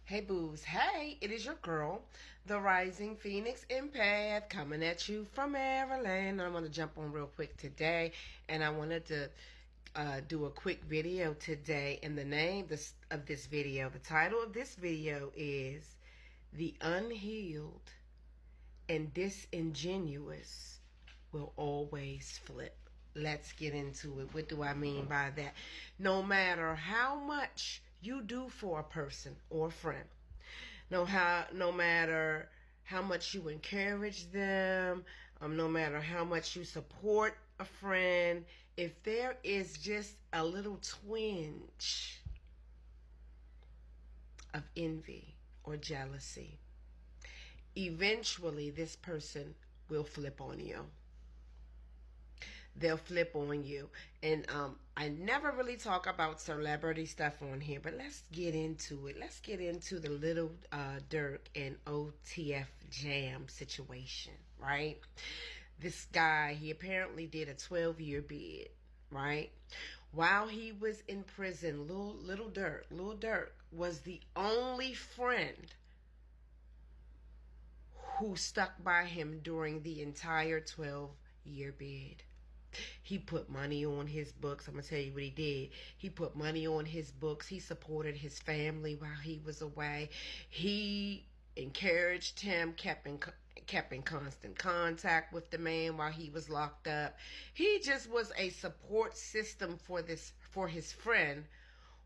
Hey boos, hey, it is your girl, the Rising Phoenix Empath, coming at you from Maryland. I'm going to jump on real quick today, and I wanted to do a quick video today. And the name of this video, the title of this video is The Unhealed and Disingenuous Will Always Flip. Let's get into it. What do I mean by that? No matter how much you do for a person or a friend, no matter how much you encourage them, no matter how much you support a friend, if there is just a little twinge of envy or jealousy, eventually this person will flip on you. They'll flip on you. And I never really talk about celebrity stuff on here, but let's get into it. Let's get into the Lil Durk and OTF Jam situation, right? This guy, he apparently did a 12-year bid, right? While he was in prison, Lil Durk was the only friend who stuck by him during the entire 12-year bid. He put money on his books. I'm going to tell you what he did. He put money on his books. He supported his family while he was away. He encouraged him, kept in constant contact with the man while he was locked up. He just was a support system for his friend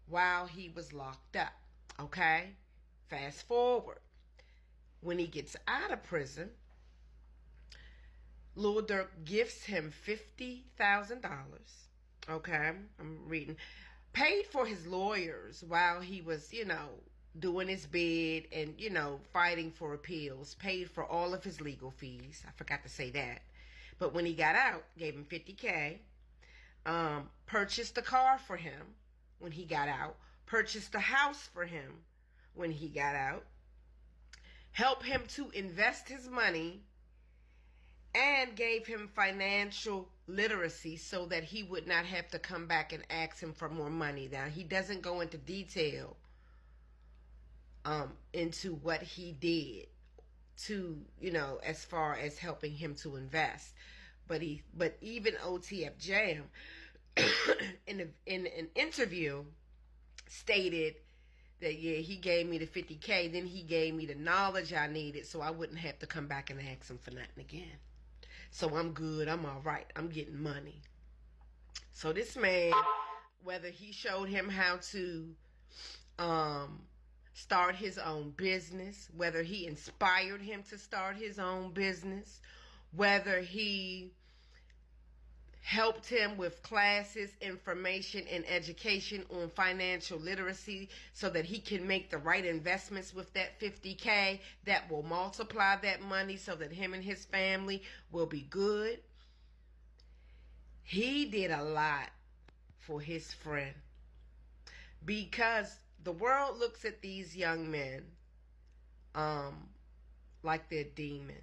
while he was locked up. Okay? Fast forward. When he gets out of prison, Lil Durk gifts him $50,000. Okay, I'm reading. Paid for his lawyers while he was, doing his bid and, fighting for appeals. Paid for all of his legal fees. I forgot to say that. But when he got out, gave him $50K. Purchased a car for him when he got out. Purchased a house for him when he got out. Helped him to invest his money. And gave him financial literacy so that he would not have to come back and ask him for more money. Now, he doesn't go into detail into what he did to, as far as helping him to invest. But even OTF Jam in an interview stated that, yeah, he gave me the $50K, then he gave me the knowledge I needed so I wouldn't have to come back and ask him for nothing again. So I'm good. I'm all right. I'm getting money. So this man, whether he showed him how to start his own business, whether he inspired him to start his own business, whether he helped him with classes, information, and education on financial literacy so that he can make the right investments with that $50K that will multiply that money so that him and his family will be good. He did a lot for his friend because the world looks at these young men like they're demons.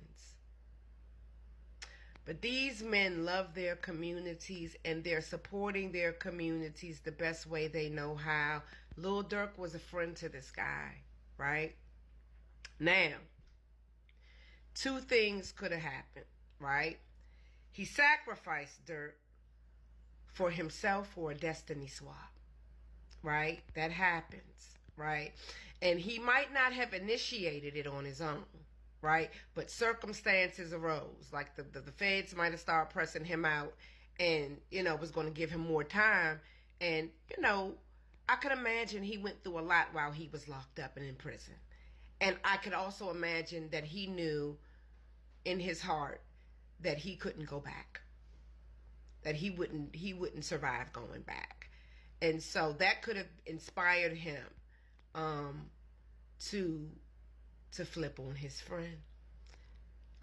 But these men love their communities and they're supporting their communities the best way they know how. Lil Durk was a friend to this guy, right? Now, two things could have happened, right? He sacrificed Durk for himself for a destiny swap, right? That happens, right? And he might not have initiated it on his own. Right? But circumstances arose. Like the feds might have started pressing him out and, was going to give him more time. And, I could imagine he went through a lot while he was locked up and in prison. And I could also imagine that he knew in his heart that he couldn't go back. That he wouldn't survive going back. And so that could have inspired him to flip on his friend.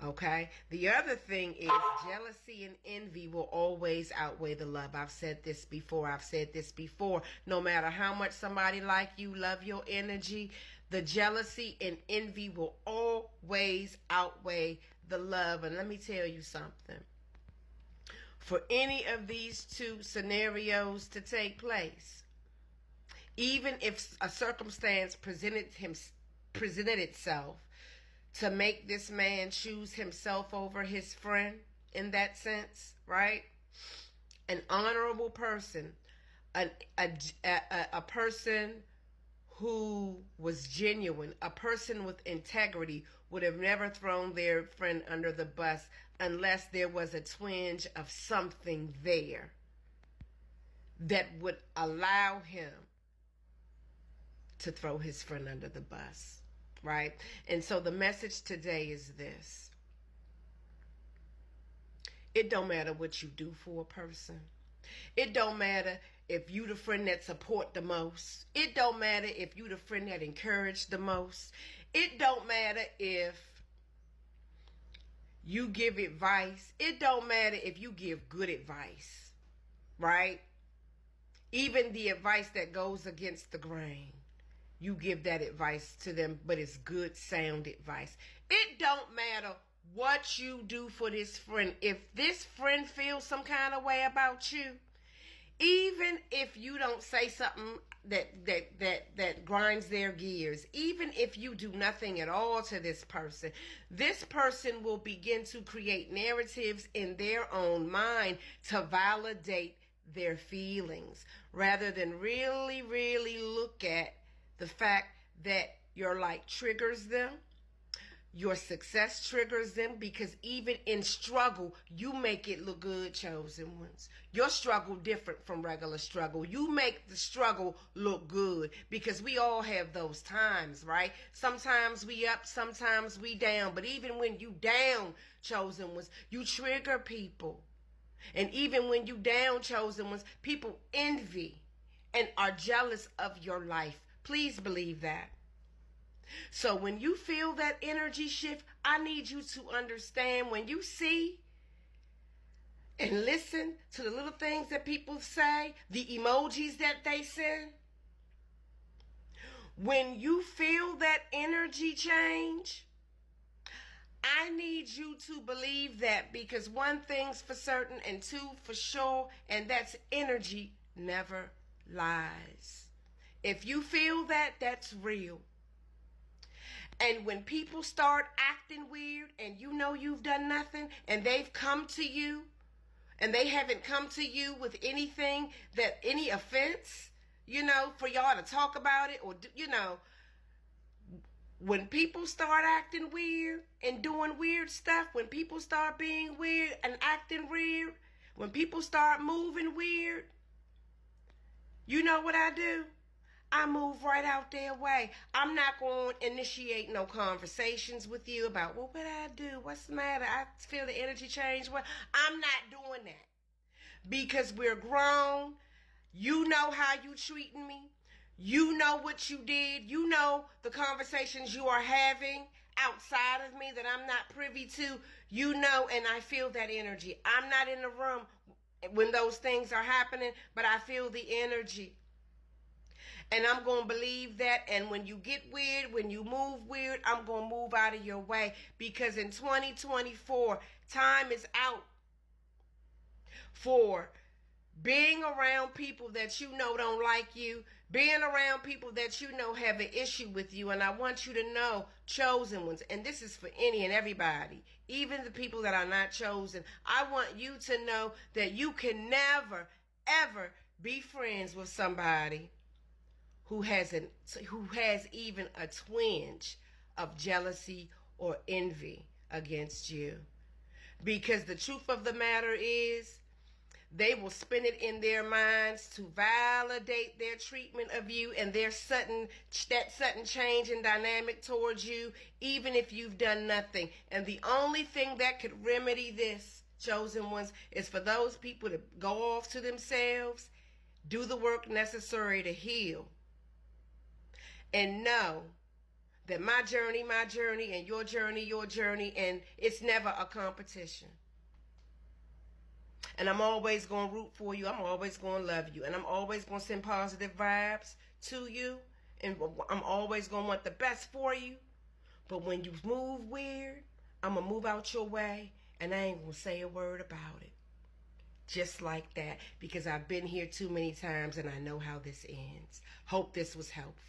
Okay? The other thing is jealousy and envy will always outweigh the love. I've said this before. No matter how much somebody like you love your energy, the jealousy and envy will always outweigh the love. And let me tell you something. For any of these two scenarios to take place, even if a circumstance presented presented itself to make this man choose himself over his friend in that sense, right? An honorable person, a person who was genuine, a person with integrity, would have never thrown their friend under the bus unless there was a twinge of something there that would allow him to throw his friend under the bus, right? And so the message today is this. It don't matter what you do for a person. It don't matter if you the friend that support the most. It don't matter if you the friend that encourage the most. It don't matter if you give advice. It don't matter if you give good advice, right? Even the advice that goes against the grain, you give that advice to them, but it's good, sound advice. It don't matter what you do for this friend. If this friend feels some kind of way about you, even if you don't say something that grinds their gears, even if you do nothing at all to this person will begin to create narratives in their own mind to validate their feelings, rather than really, really look at the fact that your light triggers them. Your success triggers them, because even in struggle, you make it look good, chosen ones. Your struggle different from regular struggle. You make the struggle look good, because we all have those times, right? Sometimes we up, sometimes we down. But even when you down, chosen ones, you trigger people. And even when you down, chosen ones, people envy and are jealous of your life. Please believe that. So when you feel that energy shift, I need you to understand, when you see and listen to the little things that people say, the emojis that they send, when you feel that energy change, I need you to believe that, because one thing's for certain and two for sure, and that's energy never lies. If you feel that, that's real. And when people start acting weird and you know you've done nothing, and they've come to you and they haven't come to you with anything, that any offense, for y'all to talk about it, or, when people start acting weird and doing weird stuff, when people start being weird and acting weird, when people start moving weird, you know what I do? I move right out their way. I'm not going to initiate no conversations with you about, well, what did I do? What's the matter? I feel the energy change. Well, I'm not doing that, because we're grown. You know how you treating me. You know what you did. You know the conversations you are having outside of me that I'm not privy to. You know, and I feel that energy. I'm not in the room when those things are happening, but I feel the energy. And I'm going to believe that. And when you get weird, when you move weird, I'm going to move out of your way. Because in 2024, time is out for being around people that you know don't like you, being around people that you know have an issue with you. And I want you to know, chosen ones, and this is for any and everybody, even the people that are not chosen, I want you to know that you can never, ever be friends with somebody who has even a twinge of jealousy or envy against you. Because the truth of the matter is, they will spin it in their minds to validate their treatment of you and that sudden change in dynamic towards you, even if you've done nothing. And the only thing that could remedy this, chosen ones, is for those people to go off to themselves, do the work necessary to heal, and know that my journey, and your journey, and it's never a competition. And I'm always going to root for you. I'm always going to love you. And I'm always going to send positive vibes to you. And I'm always going to want the best for you. But when you move weird, I'm going to move out your way. And I ain't going to say a word about it. Just like that. Because I've been here too many times and I know how this ends. Hope this was helpful.